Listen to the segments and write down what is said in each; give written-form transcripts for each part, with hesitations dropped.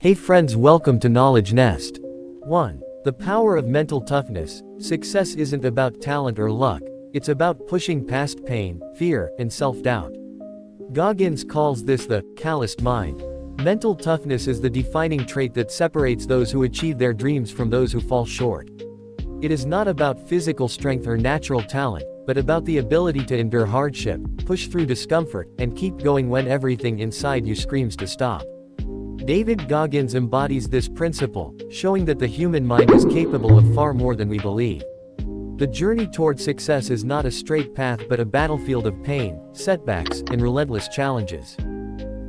Hey friends, welcome to Knowledge Nest. 1. The power of mental toughness. Success isn't about talent or luck, it's about pushing past pain, fear, and self-doubt. Goggins calls this the calloused mind. Mental toughness is the defining trait that separates those who achieve their dreams from those who fall short. It is not about physical strength or natural talent, but about the ability to endure hardship, push through discomfort, and keep going when everything inside you screams to stop. David Goggins embodies this principle, showing that the human mind is capable of far more than we believe. The journey toward success is not a straight path but a battlefield of pain, setbacks, and relentless challenges.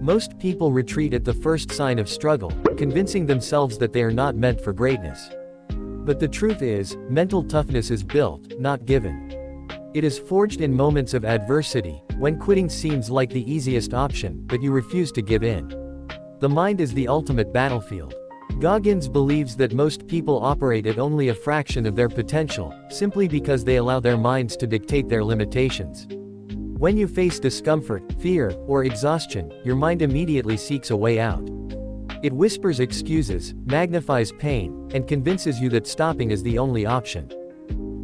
Most people retreat at the first sign of struggle, convincing themselves that they are not meant for greatness. But the truth is, mental toughness is built, not given. It is forged in moments of adversity, when quitting seems like the easiest option, but you refuse to give in. The mind is the ultimate battlefield. Goggins believes that most people operate at only a fraction of their potential, simply because they allow their minds to dictate their limitations. When you face discomfort, fear, or exhaustion, your mind immediately seeks a way out. It whispers excuses, magnifies pain, and convinces you that stopping is the only option.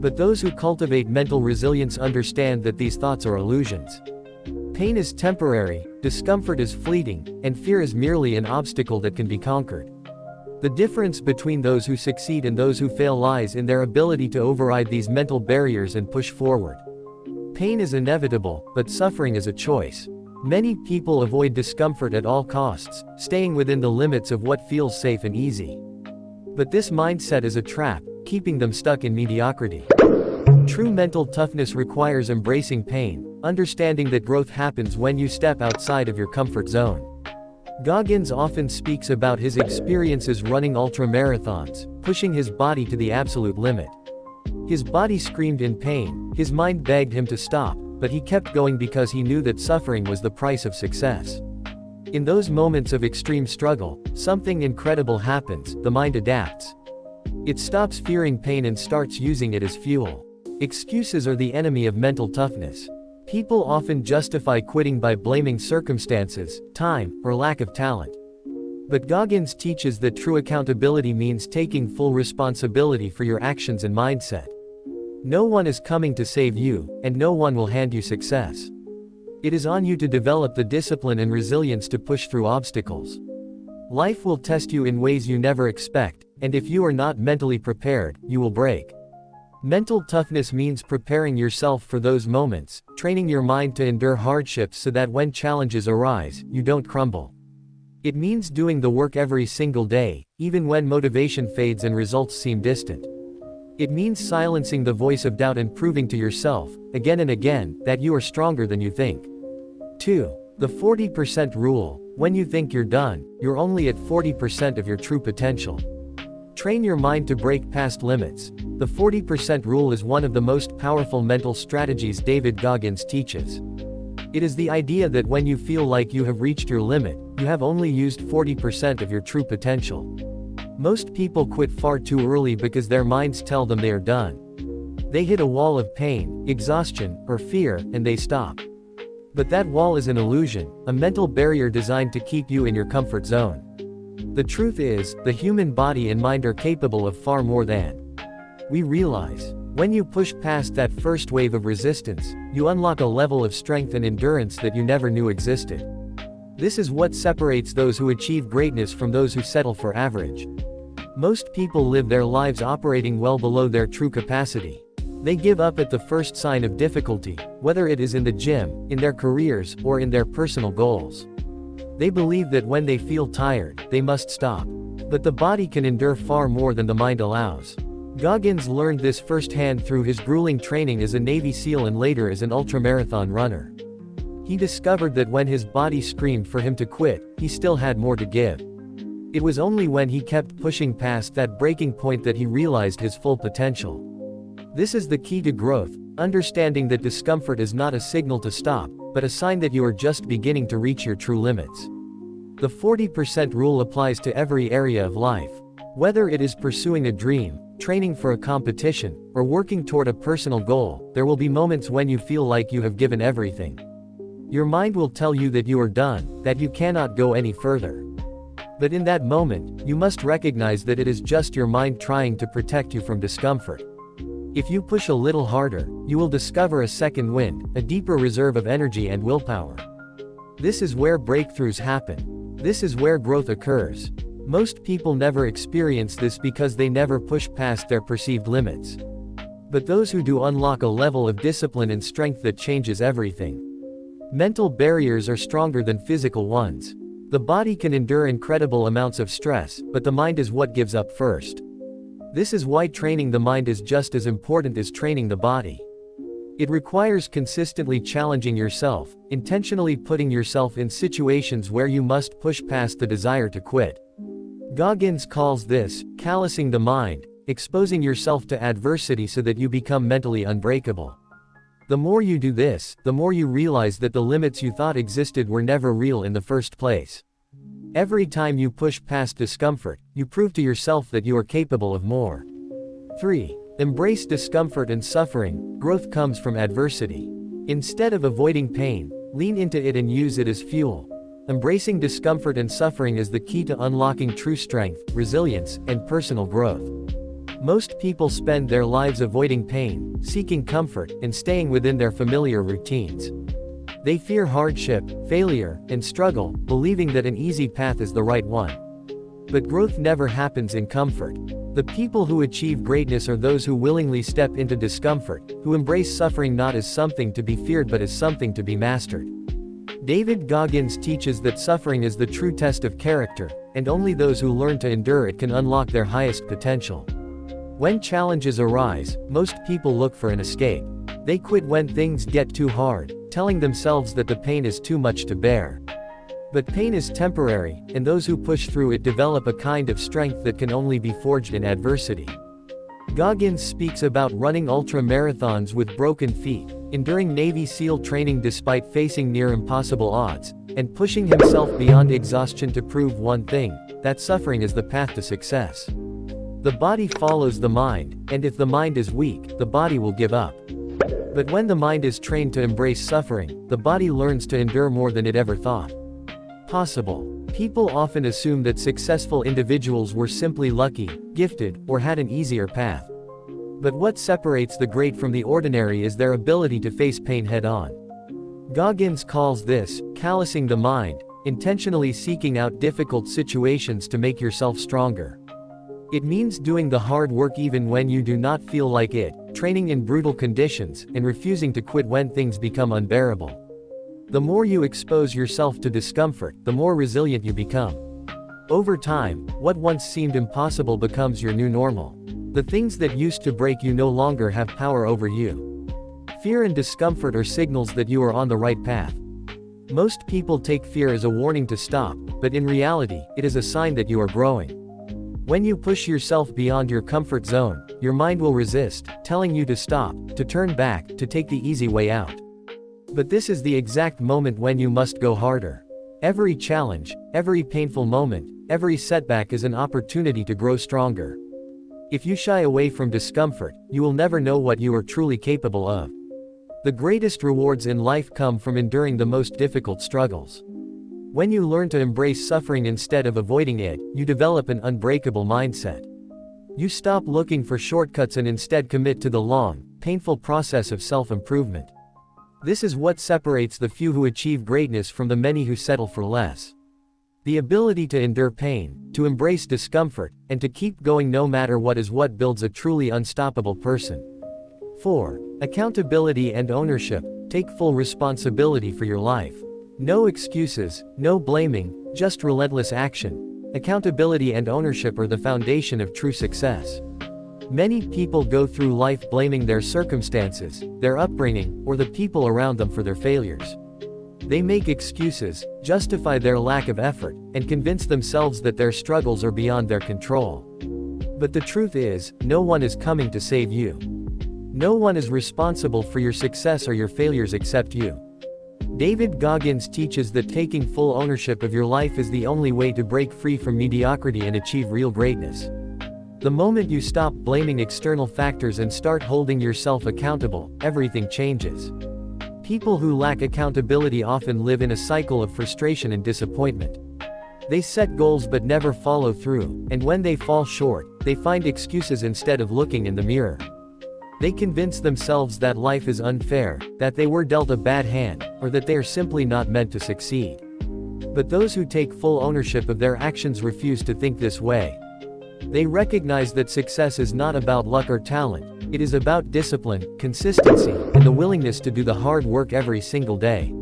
But those who cultivate mental resilience understand that these thoughts are illusions. Pain is temporary, discomfort is fleeting, and fear is merely an obstacle that can be conquered. The difference between those who succeed and those who fail lies in their ability to override these mental barriers and push forward. Pain is inevitable, but suffering is a choice. Many people avoid discomfort at all costs, staying within the limits of what feels safe and easy. But this mindset is a trap, keeping them stuck in mediocrity. True mental toughness requires embracing pain, understanding that growth happens when you step outside of your comfort zone. Goggins often speaks about his experiences running ultramarathons, pushing his body to the absolute limit. His body screamed in pain, his mind begged him to stop, but he kept going because he knew that suffering was the price of success. In those moments of extreme struggle, something incredible happens: the mind adapts. It stops fearing pain and starts using it as fuel. Excuses are the enemy of mental toughness. People often justify quitting by blaming circumstances, time, or lack of talent. But Goggins teaches that true accountability means taking full responsibility for your actions and mindset. No one is coming to save you, and no one will hand you success. It is on you to develop the discipline and resilience to push through obstacles. Life will test you in ways you never expect, and if you are not mentally prepared, you will break. Mental toughness means preparing yourself for those moments, training your mind to endure hardships so that when challenges arise, you don't crumble. It means doing the work every single day, even when motivation fades and results seem distant. It means silencing the voice of doubt and proving to yourself, again and again, that you are stronger than you think. 2. The 40% rule. When you think you're done, you're only at 40% of your true potential. Train your mind to break past limits. The 40% rule is one of the most powerful mental strategies David Goggins teaches. It is the idea that when you feel like you have reached your limit, you have only used 40% of your true potential. Most people quit far too early because their minds tell them they are done. They hit a wall of pain, exhaustion, or fear, and they stop. But that wall is an illusion, a mental barrier designed to keep you in your comfort zone. The truth is, the human body and mind are capable of far more than we realize. When you push past that first wave of resistance, you unlock a level of strength and endurance that you never knew existed. This is what separates those who achieve greatness from those who settle for average. Most people live their lives operating well below their true capacity. They give up at the first sign of difficulty, whether it is in the gym, in their careers, or in their personal goals. They believe that when they feel tired, they must stop. But the body can endure far more than the mind allows. Goggins learned this firsthand through his grueling training as a Navy SEAL and later as an ultramarathon runner. He discovered that when his body screamed for him to quit, he still had more to give. It was only when he kept pushing past that breaking point that he realized his full potential. This is the key to growth, understanding that discomfort is not a signal to stop, but a sign that you are just beginning to reach your true limits. The 40% rule applies to every area of life. Whether it is pursuing a dream, training for a competition, or working toward a personal goal, there will be moments when you feel like you have given everything. Your mind will tell you that you are done, that you cannot go any further. But in that moment, you must recognize that it is just your mind trying to protect you from discomfort. If you push a little harder, you will discover a second wind, a deeper reserve of energy and willpower. This is where breakthroughs happen. This is where growth occurs. Most people never experience this because they never push past their perceived limits. But those who do unlock a level of discipline and strength that changes everything. Mental barriers are stronger than physical ones. The body can endure incredible amounts of stress, but the mind is what gives up first. This is why training the mind is just as important as training the body. It requires consistently challenging yourself, intentionally putting yourself in situations where you must push past the desire to quit. Goggins calls this callousing the mind, exposing yourself to adversity so that you become mentally unbreakable. The more you do this, the more you realize that the limits you thought existed were never real in the first place. Every time you push past discomfort, you prove to yourself that you are capable of more. 3. Embrace discomfort and suffering. Growth comes from adversity. Instead of avoiding pain, lean into it and use it as fuel. Embracing discomfort and suffering is the key to unlocking true strength, resilience, and personal growth. Most people spend their lives avoiding pain, seeking comfort, and staying within their familiar routines. They fear hardship, failure, and struggle, believing that an easy path is the right one. But growth never happens in comfort. The people who achieve greatness are those who willingly step into discomfort, who embrace suffering not as something to be feared but as something to be mastered. David Goggins teaches that suffering is the true test of character, and only those who learn to endure it can unlock their highest potential. When challenges arise, most people look for an escape. They quit when things get too hard, telling themselves that the pain is too much to bear. But pain is temporary, and those who push through it develop a kind of strength that can only be forged in adversity. Goggins speaks about running ultra-marathons with broken feet, enduring Navy SEAL training despite facing near-impossible odds, and pushing himself beyond exhaustion to prove one thing, that suffering is the path to success. The body follows the mind, and if the mind is weak, the body will give up. But when the mind is trained to embrace suffering, the body learns to endure more than it ever thought possible. People often assume that successful individuals were simply lucky, gifted, or had an easier path. But what separates the great from the ordinary is their ability to face pain head-on. Goggins calls this callousing the mind, intentionally seeking out difficult situations to make yourself stronger. It means doing the hard work even when you do not feel like it, training in brutal conditions, and refusing to quit when things become unbearable. The more you expose yourself to discomfort, the more resilient you become. Over time, what once seemed impossible becomes your new normal. The things that used to break you no longer have power over you. Fear and discomfort are signals that you are on the right path. Most people take fear as a warning to stop, but in reality, it is a sign that you are growing. When you push yourself beyond your comfort zone, your mind will resist, telling you to stop, to turn back, to take the easy way out. But this is the exact moment when you must go harder. Every challenge, every painful moment, every setback is an opportunity to grow stronger. If you shy away from discomfort, you will never know what you are truly capable of. The greatest rewards in life come from enduring the most difficult struggles. When you learn to embrace suffering instead of avoiding it, you develop an unbreakable mindset. You stop looking for shortcuts and instead commit to the long, painful process of self-improvement. This is what separates the few who achieve greatness from the many who settle for less. The ability to endure pain, to embrace discomfort, and to keep going no matter what is what builds a truly unstoppable person. 4. Accountability and ownership. Take full responsibility for your life. No excuses, no blaming, just relentless action. Accountability and ownership are the foundation of true success. Many people go through life blaming their circumstances, their upbringing, or the people around them for their failures. They make excuses, justify their lack of effort, and convince themselves that their struggles are beyond their control. But the truth is, no one is coming to save you. No one is responsible for your success or your failures except you. David Goggins teaches that taking full ownership of your life is the only way to break free from mediocrity and achieve real greatness. The moment you stop blaming external factors and start holding yourself accountable, everything changes. People who lack accountability often live in a cycle of frustration and disappointment. They set goals but never follow through, and when they fall short, they find excuses instead of looking in the mirror. They convince themselves that life is unfair, that they were dealt a bad hand, or that they are simply not meant to succeed. But those who take full ownership of their actions refuse to think this way. They recognize that success is not about luck or talent, it is about discipline, consistency, and the willingness to do the hard work every single day.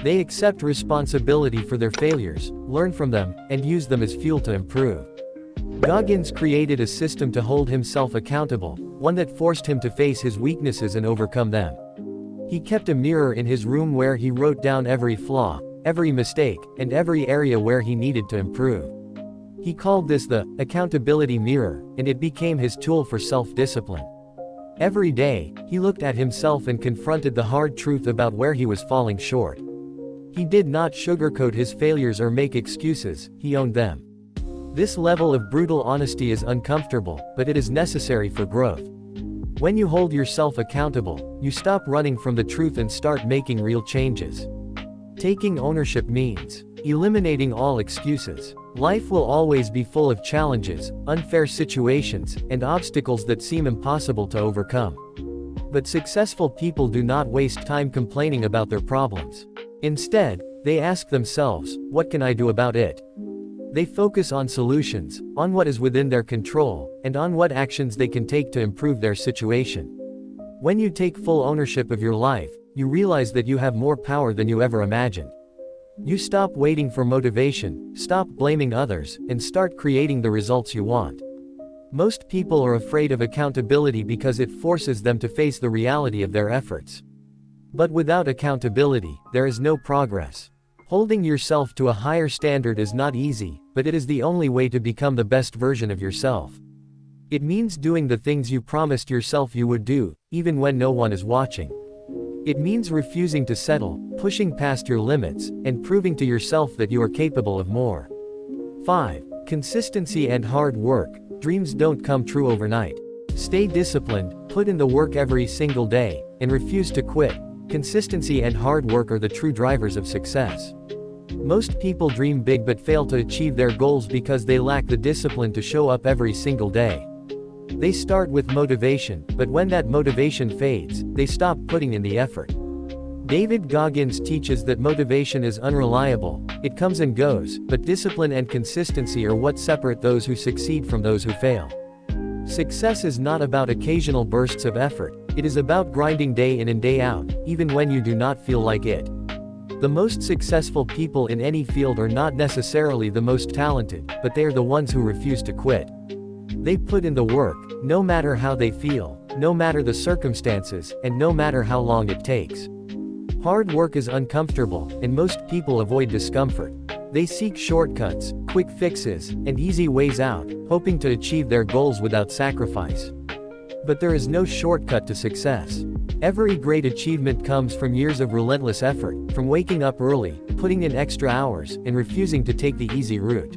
They accept responsibility for their failures, learn from them, and use them as fuel to improve. Goggins created a system to hold himself accountable, one that forced him to face his weaknesses and overcome them. He kept a mirror in his room where he wrote down every flaw, every mistake, and every area where he needed to improve. He called this the accountability mirror, and it became his tool for self-discipline. Every day, he looked at himself and confronted the hard truth about where he was falling short. He did not sugarcoat his failures or make excuses, he owned them. This level of brutal honesty is uncomfortable, but it is necessary for growth. When you hold yourself accountable, you stop running from the truth and start making real changes. Taking ownership means eliminating all excuses. Life will always be full of challenges, unfair situations, and obstacles that seem impossible to overcome. But successful people do not waste time complaining about their problems. Instead, they ask themselves, what can I do about it? They focus on solutions, on what is within their control, and on what actions they can take to improve their situation. When you take full ownership of your life, you realize that you have more power than you ever imagined. You stop waiting for motivation, stop blaming others, and start creating the results you want. Most people are afraid of accountability because it forces them to face the reality of their efforts. But without accountability, there is no progress. Holding yourself to a higher standard is not easy, but it is the only way to become the best version of yourself. It means doing the things you promised yourself you would do, even when no one is watching. It means refusing to settle, pushing past your limits, and proving to yourself that you are capable of more. 5. Consistency and hard work. Dreams don't come true overnight. Stay disciplined, put in the work every single day, and refuse to quit. Consistency and hard work are the true drivers of success. Most people dream big but fail to achieve their goals because they lack the discipline to show up every single day. They start with motivation, but when that motivation fades, they stop putting in the effort. David Goggins teaches that motivation is unreliable, it comes and goes, but discipline and consistency are what separate those who succeed from those who fail. Success is not about occasional bursts of effort, it is about grinding day in and day out, even when you do not feel like it. The most successful people in any field are not necessarily the most talented, but they are the ones who refuse to quit. They put in the work, no matter how they feel, no matter the circumstances, and no matter how long it takes. Hard work is uncomfortable, and most people avoid discomfort. They seek shortcuts, quick fixes, and easy ways out, hoping to achieve their goals without sacrifice. But there is no shortcut to success. Every great achievement comes from years of relentless effort, from waking up early, putting in extra hours, and refusing to take the easy route.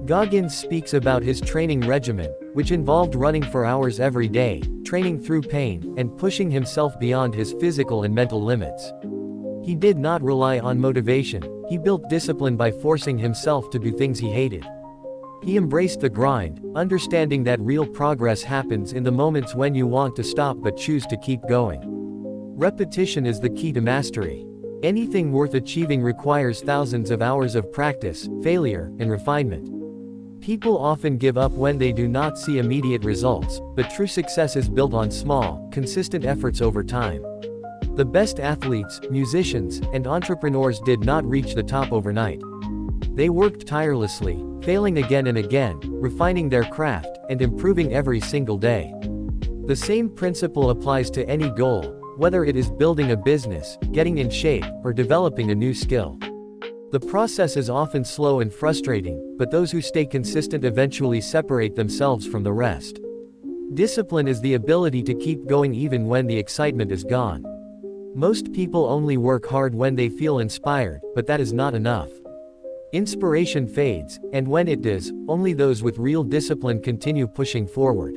Goggins speaks about his training regimen, which involved running for hours every day, training through pain, and pushing himself beyond his physical and mental limits. He did not rely on motivation, he built discipline by forcing himself to do things he hated. He embraced the grind, understanding that real progress happens in the moments when you want to stop but choose to keep going. Repetition is the key to mastery. Anything worth achieving requires thousands of hours of practice, failure, and refinement. People often give up when they do not see immediate results, but true success is built on small, consistent efforts over time. The best athletes, musicians, and entrepreneurs did not reach the top overnight. They worked tirelessly, failing again and again, refining their craft, and improving every single day. The same principle applies to any goal, whether it is building a business, getting in shape, or developing a new skill. The process is often slow and frustrating, but those who stay consistent eventually separate themselves from the rest. Discipline is the ability to keep going even when the excitement is gone. Most people only work hard when they feel inspired, but that is not enough. Inspiration fades, and when it does, only those with real discipline continue pushing forward.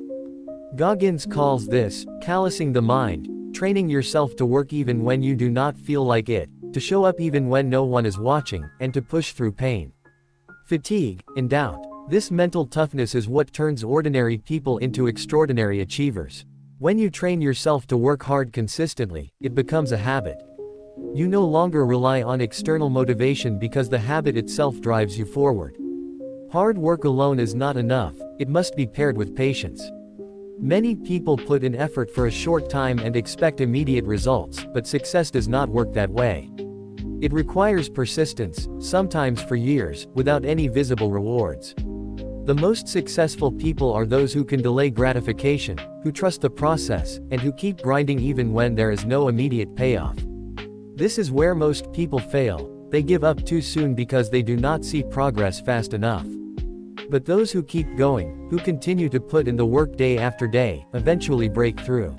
Goggins calls this callousing the mind, training yourself to work even when you do not feel like it, to show up even when no one is watching, and to push through pain. Fatigue and doubt. This mental toughness is what turns ordinary people into extraordinary achievers. When you train yourself to work hard consistently, it becomes a habit. You no longer rely on external motivation because the habit itself drives you forward. Hard work alone is not enough, it must be paired with patience. Many people put in effort for a short time and expect immediate results, but success does not work that way. It requires persistence, sometimes for years, without any visible rewards. The most successful people are those who can delay gratification, who trust the process, and who keep grinding even when there is no immediate payoff. This is where most people fail. They give up too soon because they do not see progress fast enough. But those who keep going, who continue to put in the work day after day, eventually break through.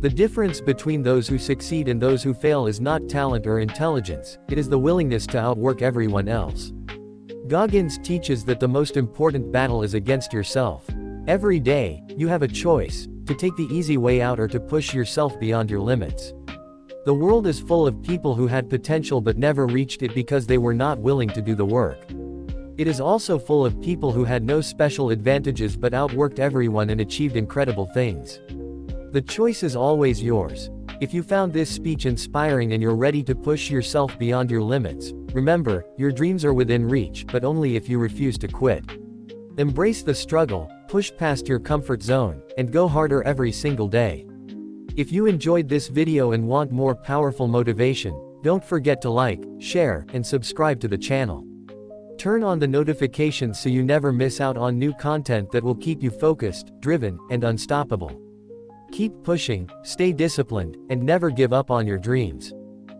The difference between those who succeed and those who fail is not talent or intelligence, it is the willingness to outwork everyone else. Goggins teaches that the most important battle is against yourself. Every day, you have a choice, to take the easy way out or to push yourself beyond your limits. The world is full of people who had potential but never reached it because they were not willing to do the work. It is also full of people who had no special advantages but outworked everyone and achieved incredible things. The choice is always yours. If you found this speech inspiring and you're ready to push yourself beyond your limits, remember, your dreams are within reach, but only if you refuse to quit. Embrace the struggle, push past your comfort zone, and go harder every single day. If you enjoyed this video and want more powerful motivation, don't forget to like, share, and subscribe to the channel. Turn on the notifications so you never miss out on new content that will keep you focused, driven, and unstoppable. Keep pushing, stay disciplined, and never give up on your dreams.